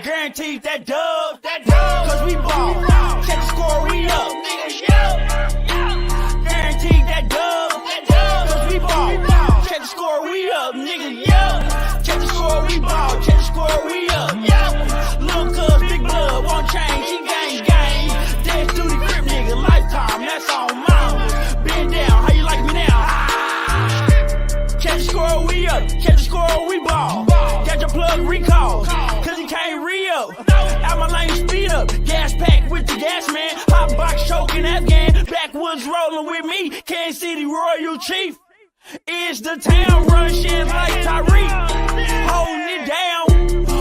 Guaranteed that dub, cause we ball. Check the score, we up, nigga, Guaranteed that dub, cause we ball. Check the score, we up, nigga, Check the score, we ball. Check the score, we up, Lil' cuz, big blood, won't change, he gang. Dead duty grip, nigga, lifetime, that's on mine. Been down, how you like me now? Check the score, we up. Check the score, we ball. Got your plug recall, cause he can't re-up. Out my lane, speed up. Gas pack with the gas man. Hot box choking Afghan. Backwoods rolling with me. Kansas City Royal Chief. It's the town, run shit like Tyreek. Holding it down,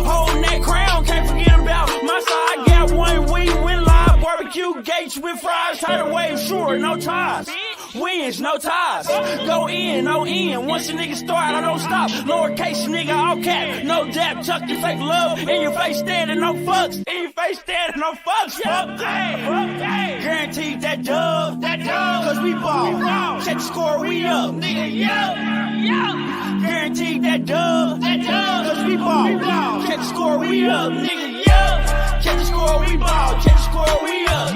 holding that crown. Can't forget about my side. Got one wing, win live. Barbecue gates with fries. Tidal wave, sure, no ties. Wins, no ties. Go in, no in. Once a nigga start, I don't stop. Lowercase nigga, all cap. No dap, tuck your fake love. In your face standing, no fucks. In your face standing, no fucks. Fuck that. Guaranteed that dub, cause we ball. Check the score, we up, nigga, Guaranteed that dub, cause we ball. Check the score, we up, nigga, Check the score, we ball. Check the score, we up,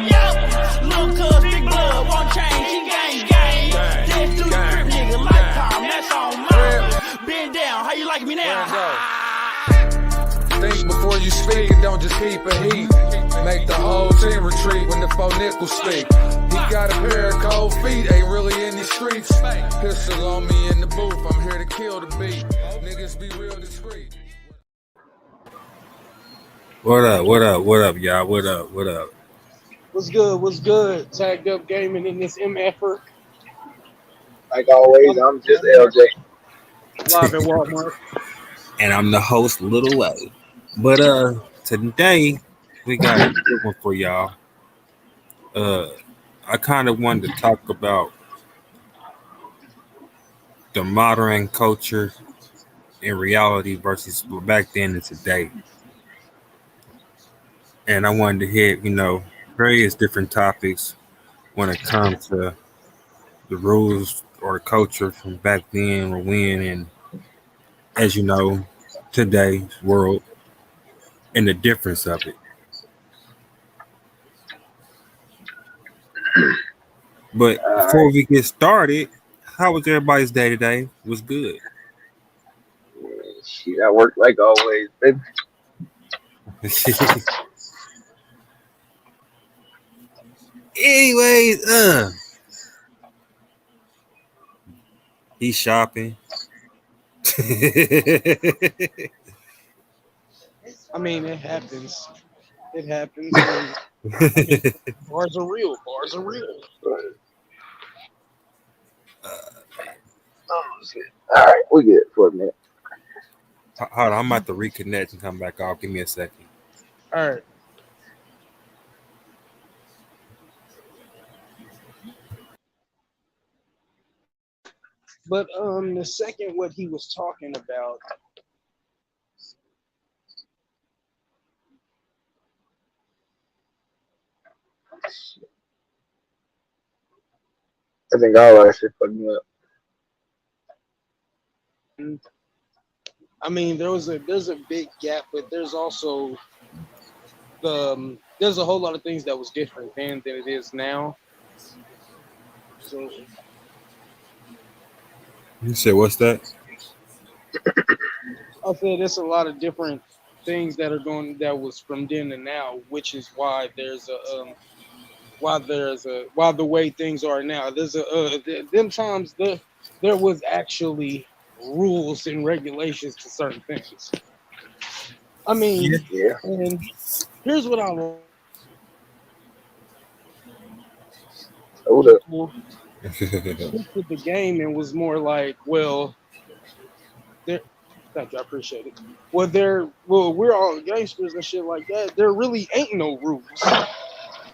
Lil' cuz, big blood, won't change, he gang. Dead through the grip, nigga, lifetime, that's on mine. Been down, how you like me now? Think before you speak and don't just keep a heat. Make the whole team retreat when the four nickels speak. He got a pair of cold feet, ain't really in these streets. Pistol on me in the booth, I'm here to kill the beat. Niggas be real discreet. What up, y'all? What up? What's good? Tagged Up Gaming in this MFer. Like always, I'm just LJ. Live at Walmart. And I'm the host, Little A. But today we got a good one for y'all. I kind of wanted to talk about the modern culture in reality versus back then and today. And I wanted to hit, various different topics when it comes to the rules or the culture from back then or when, and as you know, today's world and the difference of it. But before we get started, how was everybody's day today? Was good. Shit, I work like always, baby. Anyways, he's shopping. I mean, it happens. Bars are real. Oh, shit. All right, we good for a minute. Hold on, I'm about to reconnect and come back off. Give me a second. All right. But the second what he was talking about, I think all that shit fucked me up. I mean, there's a big gap, but there's also there's a whole lot of things that was different then than it is now. So You said what's that? I said there's a lot of different things that are going that was from then to now, which is why there's a why the way things are now. There's them times there was actually rules and regulations to certain things. I mean, Yeah. and here's what I want. Hold up. Looked at the game and was more like, well, there. Thank you, I appreciate it. We're all gangsters and shit like that. There really ain't no rules.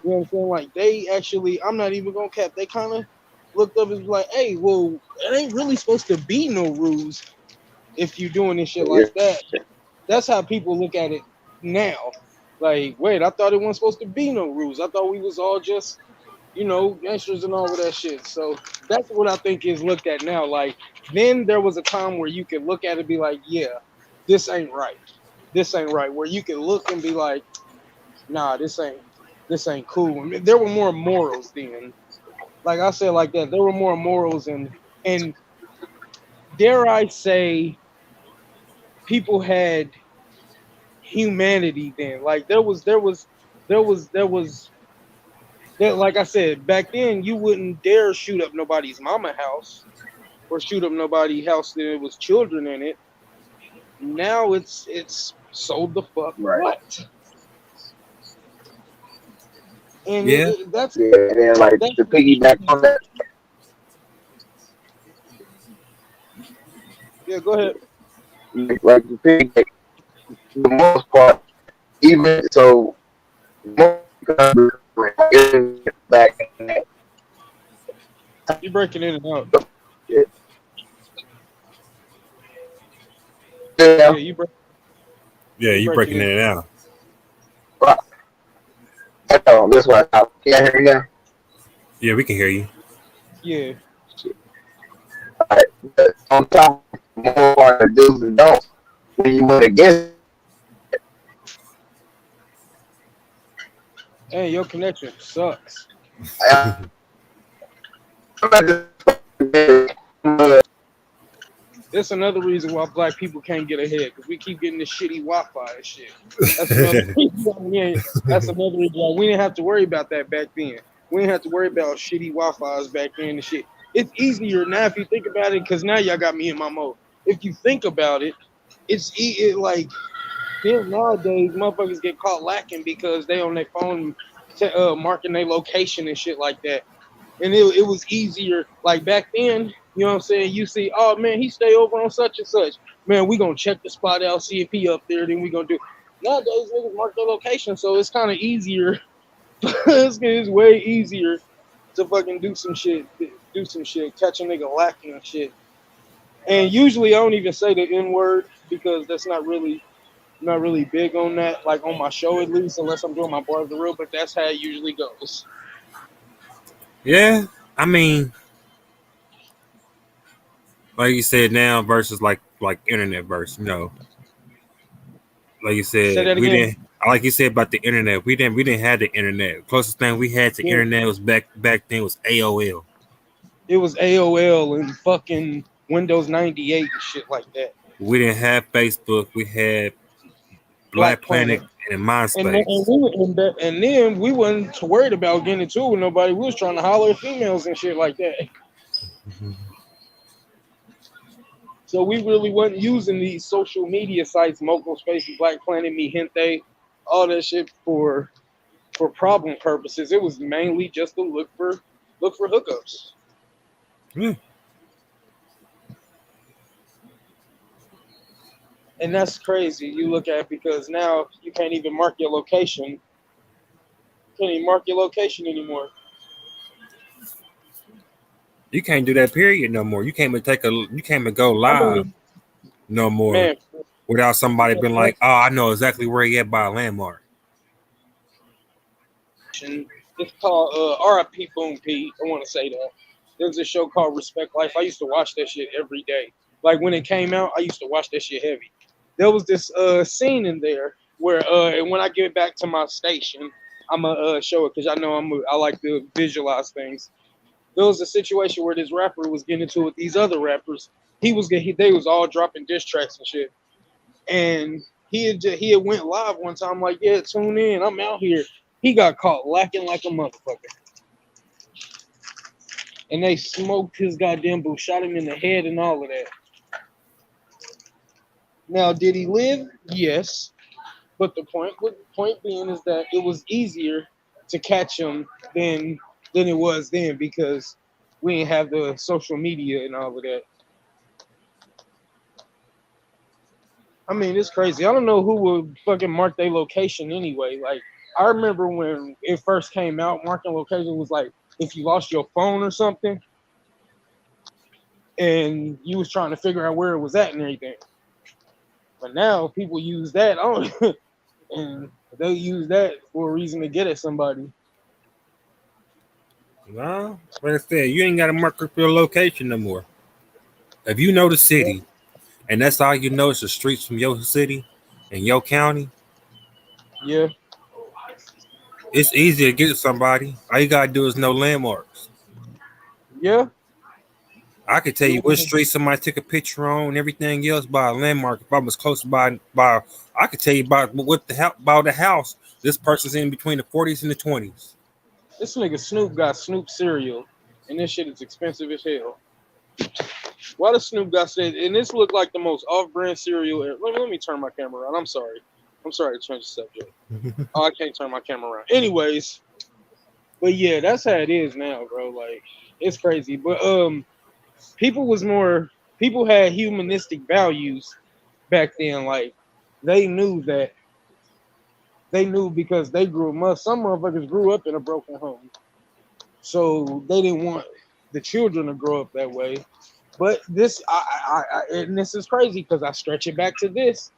You know what I'm saying? Like they actually, I'm not even gonna cap. They kind of looked up and was like, hey, well, it ain't really supposed to be no rules if you doing this shit like that. That's how people look at it now. Like, wait, I thought it wasn't supposed to be no rules. I thought we was all just you know, gangsters and all of that shit. So that's what I think is looked at now. Like then there was a time where you could look at it and be like, yeah, this ain't right. This ain't right. Where you could look and be like, nah, this ain't cool. I mean, there were more morals then. Like I said, like that, there were more morals and dare I say, people had humanity then. Like there, like I said, back then you wouldn't dare shoot up nobody's mama house or shoot up nobody's house that was children in it. Now it's sold the fuck Right. what? And Yeah, that's Yeah, and then like that's to piggyback on that, yeah. Go ahead. like to piggyback, for the most part, even so, most back in that, You breaking in and out. yeah, Yeah, yeah, yeah, you you breaking breaking in. it out. that's why I can't hear you now. Yeah, we can hear you. Yeah, Right. But on top of more part of do's and don'ts, when you went against hey, your connection sucks. I'm at It's another reason why black people can't get ahead because we keep getting this shitty Wi-Fi and shit. That's another reason why that's another reason why we didn't have to worry about that back then. We didn't have to worry about shitty Wi-Fi's back then and shit. It's easier now if you think about it because now y'all got me in my mode. If you think about it, like then nowadays motherfuckers get caught lacking because they on their phone marking their location and shit like that. And it was easier like back then, you know what I'm saying? You see, oh man, he stay over on such and such. Man, we gonna check the spot out, see if he up there, then we gonna do. Nowadays niggas mark their location, so it's kind of easier. It's way easier to fucking do some shit, catch a nigga lacking and shit. And usually I don't even say the N word because that's not really big on that, like on my show at least, unless I'm doing my bars the real. But that's how it usually goes. Yeah, I mean, like you said now versus like internet versus, like you Say said, that we again. didn't like you said about the internet. We didn't have the internet. Closest thing we had to Yeah. internet was back then was AOL. It was AOL and fucking Windows 98 and shit like that. We didn't have Facebook. We had Black Black Planet. Planet and And then, MySpace. and then we wasn't too worried about getting into it with nobody. We was trying to holler at females and shit like that. So we really wasn't using these social media sites, Moco Spaces, Black Planet, Me Gente, all that shit for problem purposes. It was mainly just to look for hookups. Yeah. And that's crazy. You look at it because now you can't even mark your location. You can't even mark your location anymore. You can't do that period no more. You can't even go I live mean, no more man, without somebody being like, oh, I know exactly where he at by a landmark. it's called RIP Boom P. I want to say that. There's a show called Respect Life. I used to watch that shit every day. Like when it came out, I used to watch that shit heavy. There was this scene in there where and when I get back to my station, I'm gonna show it because I know I like to visualize things. There was a situation where this rapper was getting into it with these other rappers. They was all dropping diss tracks and shit. And he had went live one time like, yeah, tune in, I'm out here. He got caught lacking like a motherfucker. And they smoked his goddamn boot, shot him in the head and all of that. Now, did he live? Yes. But the point being is that it was easier to catch him than it was then because we didn't have the social media and all of that. I mean, it's crazy. I don't know who would fucking mark their location anyway. Like, I remember when it first came out, marking location was like if you lost your phone or something and you was trying to figure out where it was at and everything. But now people use that and they use that for a reason to get at somebody. No, like I said, you ain't got to mark up your location no more. If you know the city, and that's all you know is the streets from your city and your county, Yeah, it's easy to get to somebody. All you gotta do is know landmarks. yeah. I could tell you what street somebody took a picture on and everything else by a landmark. If I was close by, I could tell you about what the hell about the house. This person's in between the 40s and the 20s. This nigga Snoop got Snoop cereal, and this shit is expensive as hell. Why does Snoop got said? And this looked like the most off-brand cereal ever. Let me turn my camera around. I'm sorry. I'm sorry to change the subject. Oh, I can't turn my camera around. Anyways, but yeah, that's how it is now, bro. Like, it's crazy. But people was more. People had humanistic values back then. Like, they knew that. They knew because they grew up. Some motherfuckers grew up in a broken home, so they didn't want the children to grow up that way. But this, and this is crazy because I stretch it back to this.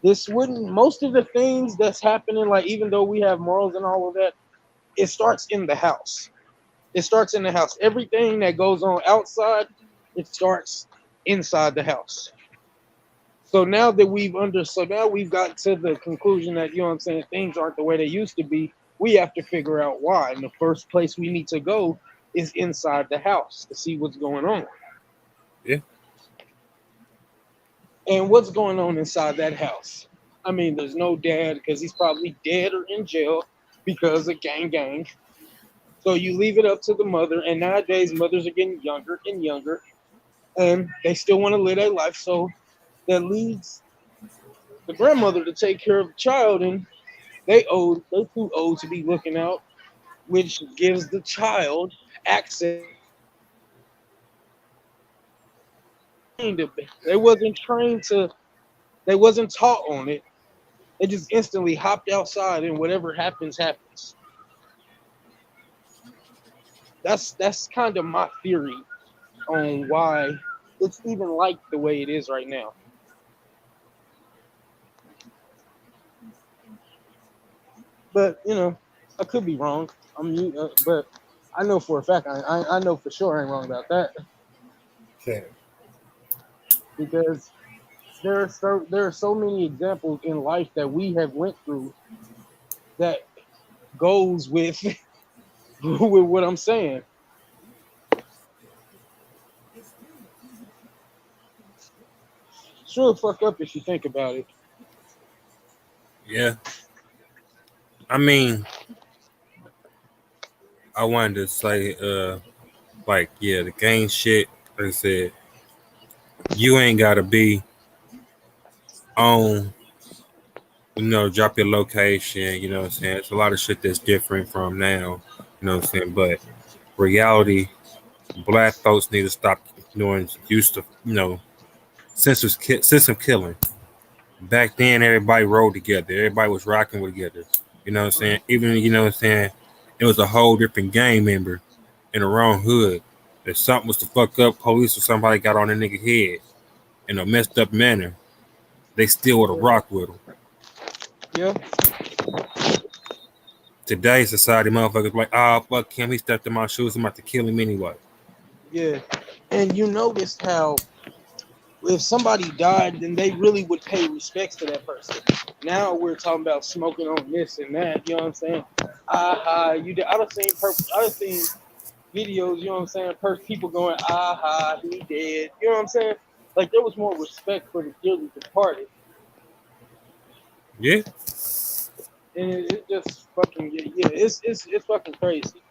This wouldn't. Most of the things that's happening, like even though we have morals and all of that, it starts in the house. It starts in the house. Everything that goes on outside, it starts inside the house. So now that so now we've got to the conclusion that, you know what I'm saying, things aren't the way they used to be. We have to figure out why. And the first place we need to go is inside the house to see what's going on. Yeah. And what's going on inside that house? I mean, there's no dad because he's probably dead or in jail because of gang. So you leave it up to the mother. And nowadays, mothers are getting younger and younger. And they still want to live their life. So that leads the grandmother to take care of the child, and they too old to be looking out, which gives the child access. They wasn't trained to, they wasn't taught on it. They just instantly hopped outside, and whatever happens. That's kind of my theory on why it's even like the way it is right now. But you know, I could be wrong. But I know for a fact, I know for sure I ain't wrong about that. Okay. Because there are so many examples in life that we have went through that goes with with what I'm saying. Sure, fuck up if you think about it. Yeah. I mean, I wanted to say, like, yeah, the gang shit. Like I said, you ain't gotta be on, drop your location. You know what I'm saying? It's a lot of shit that's different from now. You know what I'm saying? But reality, black folks need to stop doing used to, system killing. Back then, everybody rode together. Everybody was rocking together. You know what I'm saying? Even, what I'm saying, it was a whole different gang member in the wrong hood. If something was to fuck up, police or somebody got on a nigga head in a messed up manner, they still would have rocked with them. Yeah. Today's society, motherfuckers like, fuck him, he stepped in my shoes, I'm about to kill him anyway. Yeah. And you noticed how if somebody died, then they really would pay respects to that person. Now we're talking about smoking on this and that. You know what I'm saying? I've seen videos. You know what I'm saying? People going, he dead. You know what I'm saying? Like there was more respect for the dearly departed. Yeah. And it just fucking it's fucking crazy.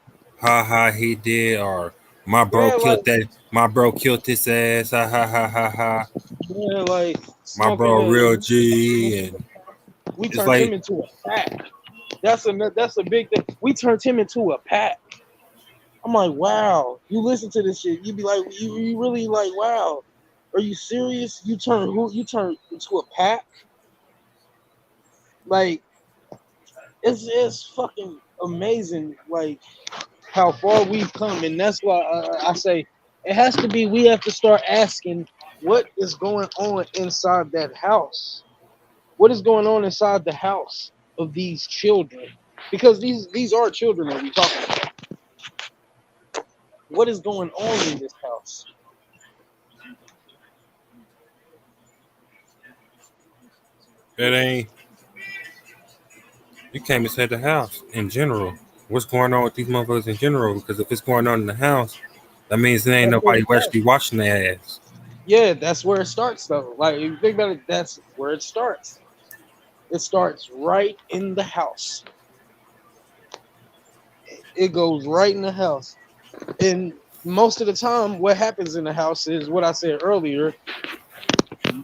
He did, or my bro killed his ass. Ha. Yeah, like my bro real G, and we turned him into a pack. That's a big thing. We turned him into a pack. I'm like, wow. You listen to this shit, you be like, you really like, wow. Are you serious? You turn into a pack? Like, it's fucking amazing, like how far we've come, and that's why I say it has to be. We have to start asking what is going on inside that house. What is going on inside the house of these children? Because these are children that we talking about. what is going on in this house? It ain't. You can't even say the house in general. What's going on with these motherfuckers in general? Because if it's going on in the house, that means there ain't That's where nobody it who actually starts. watching their ass. Yeah, that's where it starts though. Like if you think about it, that's where it starts. It starts right in the house. It goes right in the house. And most of the time, what happens in the house is what I said earlier.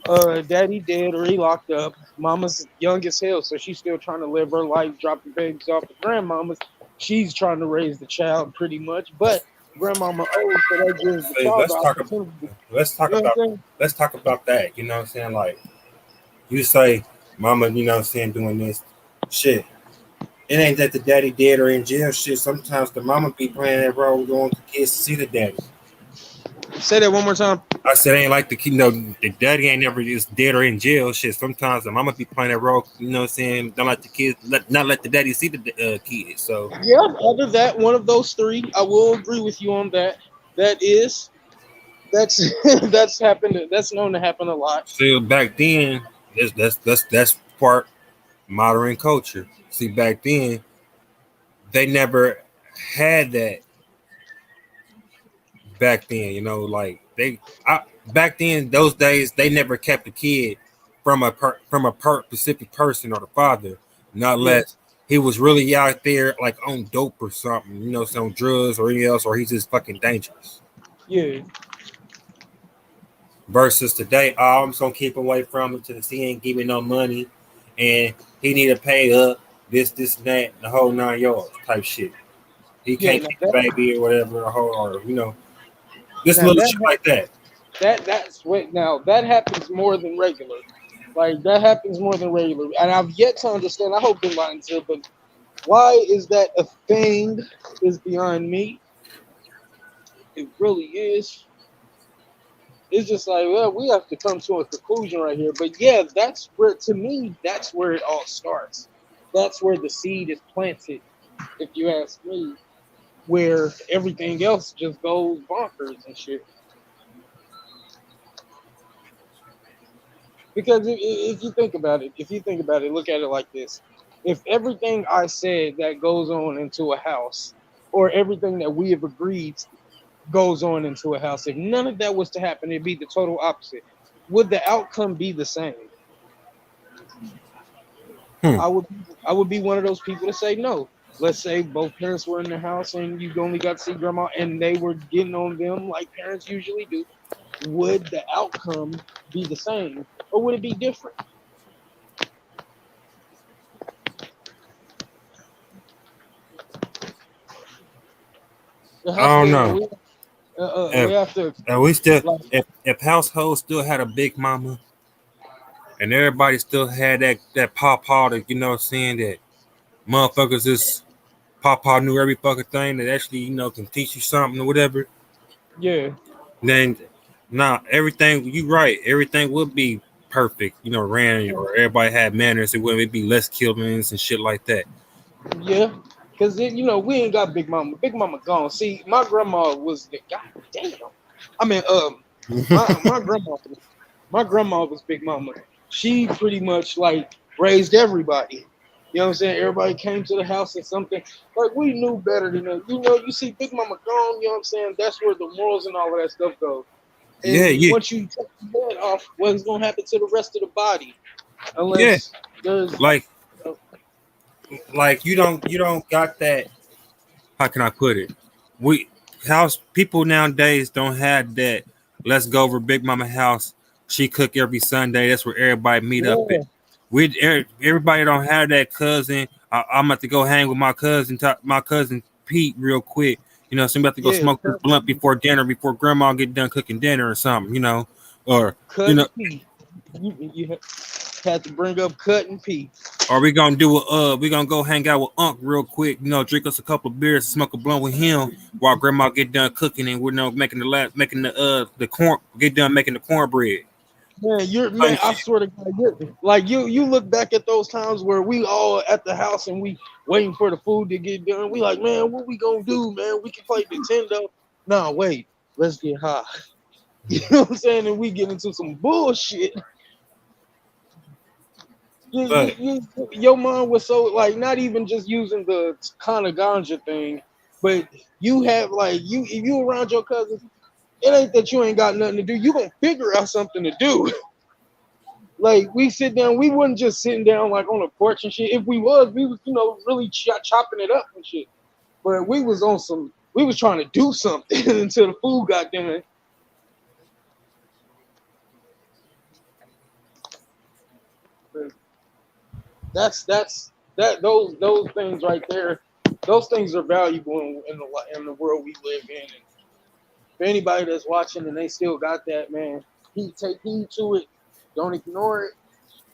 Daddy dead or he locked up. Mama's young as hell, so she's still trying to live her life, dropping babies off at grandmama's. She's trying to raise the child pretty much, but grandmama old, so that gives the Hey, father opportunity. let's talk You know what about I'm saying? let's talk about that. You know what I'm saying? Like you say, mama, you know what I'm saying, doing this shit. It ain't that the daddy dead or in jail shit. Sometimes the mama be playing that role going to kids to see the daddy. Say that one more time. I said ain't like the daddy ain't never just dead or in jail shit. Sometimes the mama be playing that role, you know what I'm saying? Don't let the kids not let the daddy see the kids. So Yeah, other that one of those three, I will agree with you on that. That's that's happened. That's known to happen a lot. still back then, that's part modern culture. See, back then they never had that. Back then, you know, like back then those days they never kept a kid from a specific person or the father, not Yeah, unless he was really out there like on dope or something, you know, some drugs or anything else, or he's just fucking dangerous. yeah, Versus today, oh, I'm just gonna keep away from him until he ain't giving no money, and he need to pay up this, and that, the whole 9 yards type shit. He yeah. can't Now keep the baby or whatever, or you know, this now little that shit like that. that's what now that happens more than regular. Like that happens more than regular, and I've yet to understand. I hope the lines here, but why is that a thing? Is beyond me. It really is. It's just like, well, we have to come to a conclusion right here. But yeah, that's where, to me, that's where it all starts. That's where the seed is planted, if you ask me, where everything else just goes bonkers and shit. Because if you think about it, look at it like this. If everything I said that goes on into a house, or everything that we have agreed goes on into a house, if none of that was to happen, it'd be the total opposite. Would the outcome be the same? Hmm. I would be one of those people to say no. Let's say both parents were in the house and you only got to see grandma and they were getting on them like parents usually do. Would the outcome be the same or would it be different? It I has don't to. know. We If, have to. if we still Like, if households still had a big mama and everybody still had that pawpaw that you know what I'm saying that motherfuckers just pawpaw knew every fucking thing that actually you know can teach you something or whatever, yeah, then nah, everything you right, everything would be perfect, you know, ran or everybody had manners, it wouldn't be less killings and shit like that. yeah. Because we ain't got Big Mama. Big Mama gone. See, my grandma was the god damn. I mean, my grandma was Big Mama. She pretty much like raised everybody. You know what I'm saying? Everybody came to the house and something like we knew better than that. You see Big Mama gone, you know what I'm saying? That's where the morals and all of that stuff goes. Yeah, And yeah, once you take the head off, what's gonna happen to the rest of the body? yeah. Unless there's Like uh, like you don't got that. How can I put it? We house people nowadays don't have that. Let's go over Big Mama house. She cook every Sunday. That's where everybody meet up at. yeah, Everybody don't have that cousin. I'm about to go hang with my cousin Pete real quick. You know, so I'm about to go yeah, smoke this blunt before dinner, before grandma get done cooking dinner or something. You know, or you cut know, and pee. You had to bring up cut and pee. or we gonna go hang out with Unc real quick, you know, drink us a couple of beers, smoke a blunt with him while grandma get done cooking and we're making the corn get done making the cornbread. Man, Same I shit. swear to God, you look back at those times where we all at the house and we waiting for the food to get done. We like, man, what we gonna do, man? We can play Nintendo. nah, wait, let's get high. You know what I'm saying? And we get into some bullshit. Your mom was so like not even just using the kind of ganja thing, but you have like if you around your cousins, it ain't that you ain't got nothing to do. You gonna figure out something to do. Like we sit down, we wasn't just sitting down like on a porch and shit. If we was really chopping it up and shit. But we was trying to do something until the food got done. Those things right there. Those things are valuable in the world we live in. And for anybody that's watching and they still got that, man, take heed to it. Don't ignore it,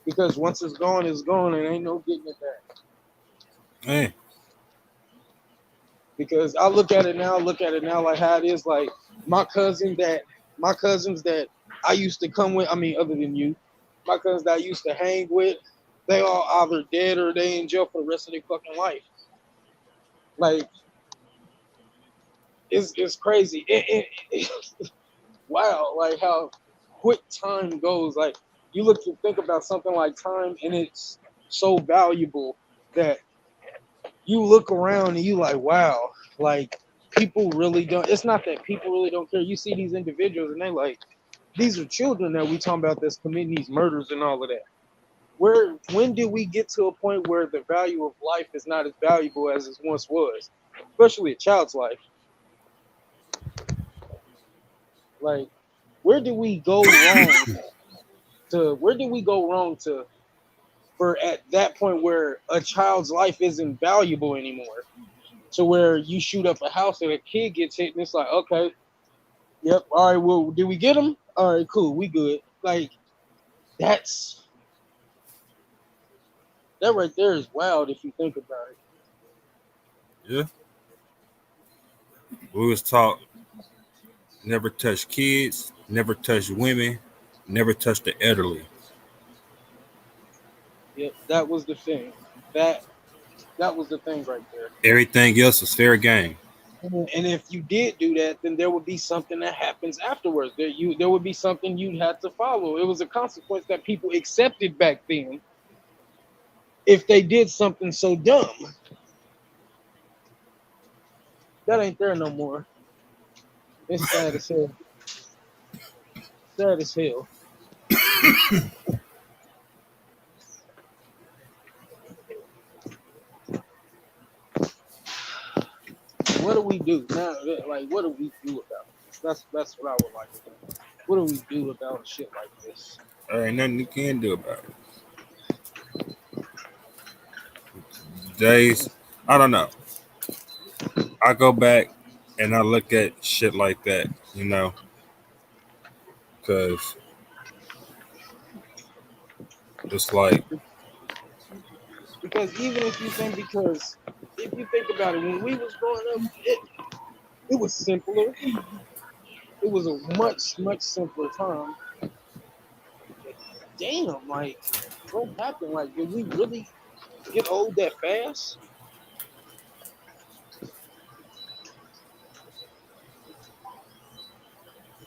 because once it's gone, and ain't no getting it back. Man. Because I look at it now like how it is. Like my cousins that I used to come with. I mean, other than you, my cousins that I used to hang with, they all either dead or they in jail for the rest of their fucking life. Like it's crazy. Wow, like how quick time goes. Like you think about something like time, and it's so valuable that you look around and you like, wow, like people really don't. It's not that people really don't care. You see these individuals and they like, these are children that we talking about that's committing these murders and all of that. When did we get to a point where the value of life is not as valuable as it once was, especially a child's life? Like, where did we go wrong for at that point where a child's life isn't valuable anymore? To where you shoot up a house and a kid gets hit and it's like, okay, yep, all right, well, did we get him? All right, cool, we good. Like, that right there is wild if you think about it. Yeah. We was taught never touch kids, never touch women, never touch the elderly. Yep, that was the thing. That was the thing right there. Everything else is fair game. And if you did do that, then there would be something that happens afterwards. There would be something you'd have to follow. It was a consequence that people accepted back then if they did something so dumb. That ain't there no more. It's sad as hell. Sad as hell. What do we do now? Like, what do we do about this? That's what I would like to know. What do we do about shit like this? There ain't nothing you can do about it. Days, I don't know. I go back and I look at shit like that, you know, because it's like. Because if you think about it, when we was growing up, it was simpler. It was a much, much simpler time. Damn, like, what happened? Like, did we really get old that fast?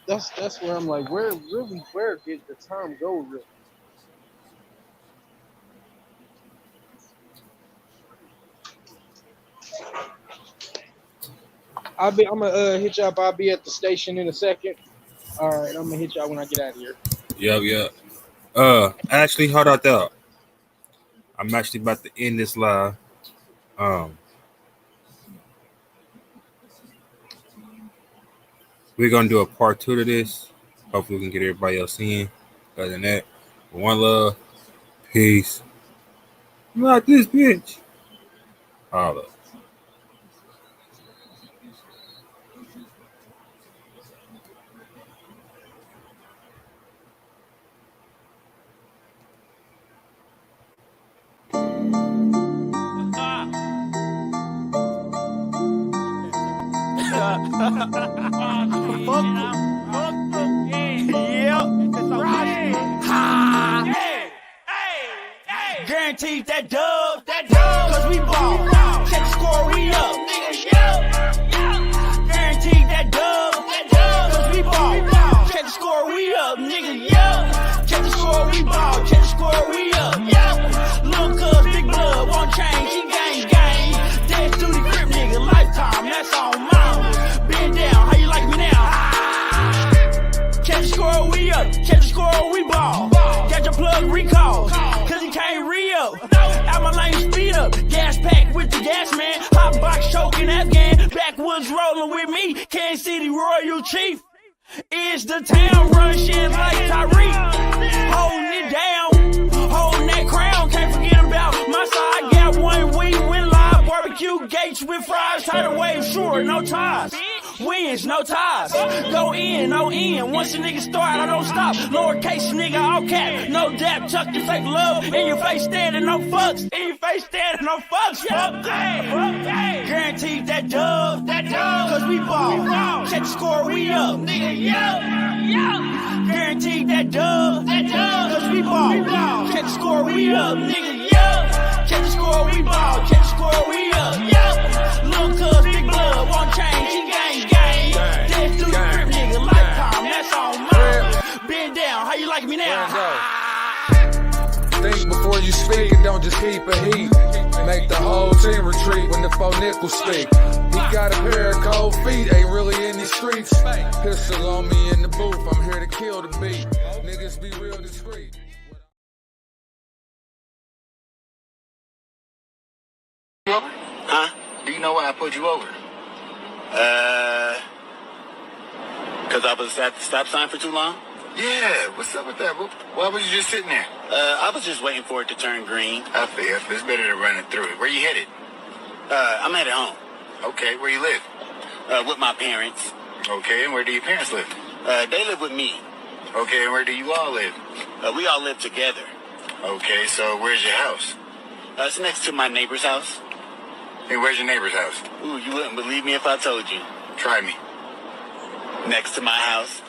That's where I'm like, where did the time go really? I'm gonna hit y'all up. I'll be at the station in a second. All right, I'm gonna hit y'all when I get out of here. Yep. Actually, hold out there. I'm actually about to end this live. We're gonna do a part 2 to this. Hopefully, we can get everybody else in. Other than that, one love, peace. Not this bitch. Holla. Guaranteed that dub, cause we ball. Check the score, we up, nigga, yeah. Guaranteed that dub. up, nigga, yeah. Check the score, we ball. Check the score, we up, yeah. Little cuz, big blood, won't change, he gang. Dead to the crib, nigga, lifetime, that's on mine. Been down, how you like me now? Check the score, we up. Check the score, we ball. Got your plug recall, cause he can't re-up. Out my lane, speed up. Gas pack with the gas man. Hot box choking Afghan. Backwoods rolling with me. Kansas City Royal Chief. Is the town run shit like Tyreek. Holding it down. Holding that crown. Can't forget about my side. Got one wing, win live. Barbecue gates with fries. Tidal wave, sure, no ties. Wins, no ties. Go in, no in. Once a nigga start, I don't stop. Lowercase nigga, all cap. No dap, tuck your fake love. In your face standing, no fucks. In your face standing, no fucks. Guaranteed that dub. Cause we ball. Check the score, we up. Nigga, yeah. Guaranteed that dub. Cause we ball. Check the score, we up. Nigga, yeah. Check the score, we ball. Check the score, we up. Yeah. Little cuz, big blood, won't change. He gang. Dead through the grip, nigga, lifetime, that's on mine. Been down, how you like me now? Think before you speak and don't just keep a heat. Make the whole team retreat when the four nickels speak. He got a pair of cold feet, ain't really in these streets. Pistol on me in the booth, I'm here to kill the beat. Niggas be real discreet. Huh? Do you know why I put you over? Cause I was at the stop sign for too long? Yeah, what's up with that? Why was you just sitting there? I was just waiting for it to turn green. I feel it's better than running through it. Where you headed? I'm headed home. Okay, where you live? With my parents. Okay, and where do your parents live? They live with me. Okay, and where do you all live? We all live together. Okay, so where's your house? It's next to my neighbor's house. And where's your neighbor's house? Ooh, you wouldn't believe me if I told you. Try me. Next to my house.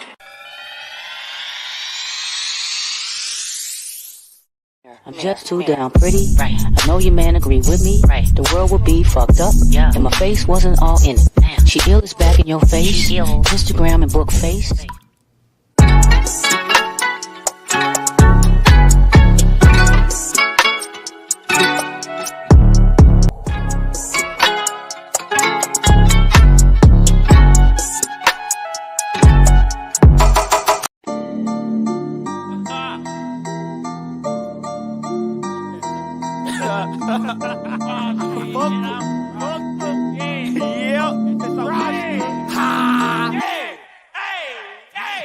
I'm just too damn pretty. Right. I know your man agree with me. Right. The world would be fucked up. Yeah. And my face wasn't all in it. Damn. She ill is back in your face. She ill. Instagram and book face.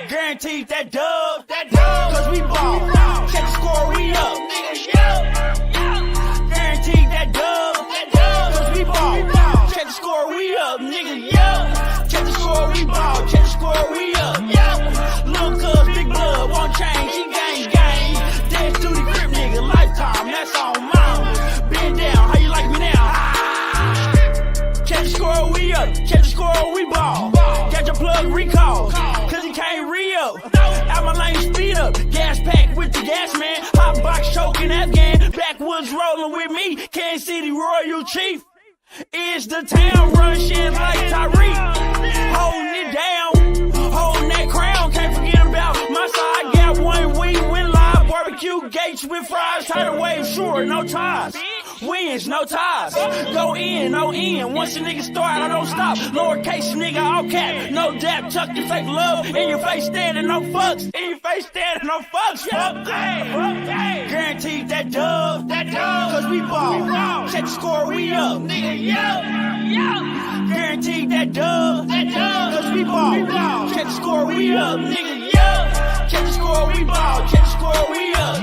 Guaranteed that dub, cause we ball. Check the score, we up. Guaranteed that dub, cause we ball. Check the score, we up, nigga, yeah. Check the score, we ball. Check the score, we up, yeah. Little cuz, big blood, won't change, he gang. Dead through the grip, nigga, lifetime, that's on mine. Been down, how you like me now? Check the score, we up. Check the score, we ball. Got your plug recall, cause he can't re-up. Out my lane, speed up. Gas pack with the gas man. Hot box choking Afghan. Backwoods rolling with me. Kansas City Royal Chief. Is the town run shit like Tyreek. Holding it down. Holding that crown. Can't forget about my side. Got one wing, win live. Barbecue gates with fries. Tidal wave, sure, no ties. Wins, no ties. Go in, no in. Once a nigga start, I don't stop. Lowercase nigga, all cap. No dap, tuck your fake love. In your face standing, no fucks. In your face standing, no fucks. Guaranteed that dub. Cause we ball. Check the score, we up. Nigga, yeah. Guaranteed that dub. Cause we ball. Check the score, we up. Nigga, yeah. Check the score, we ball. Check the score, we up.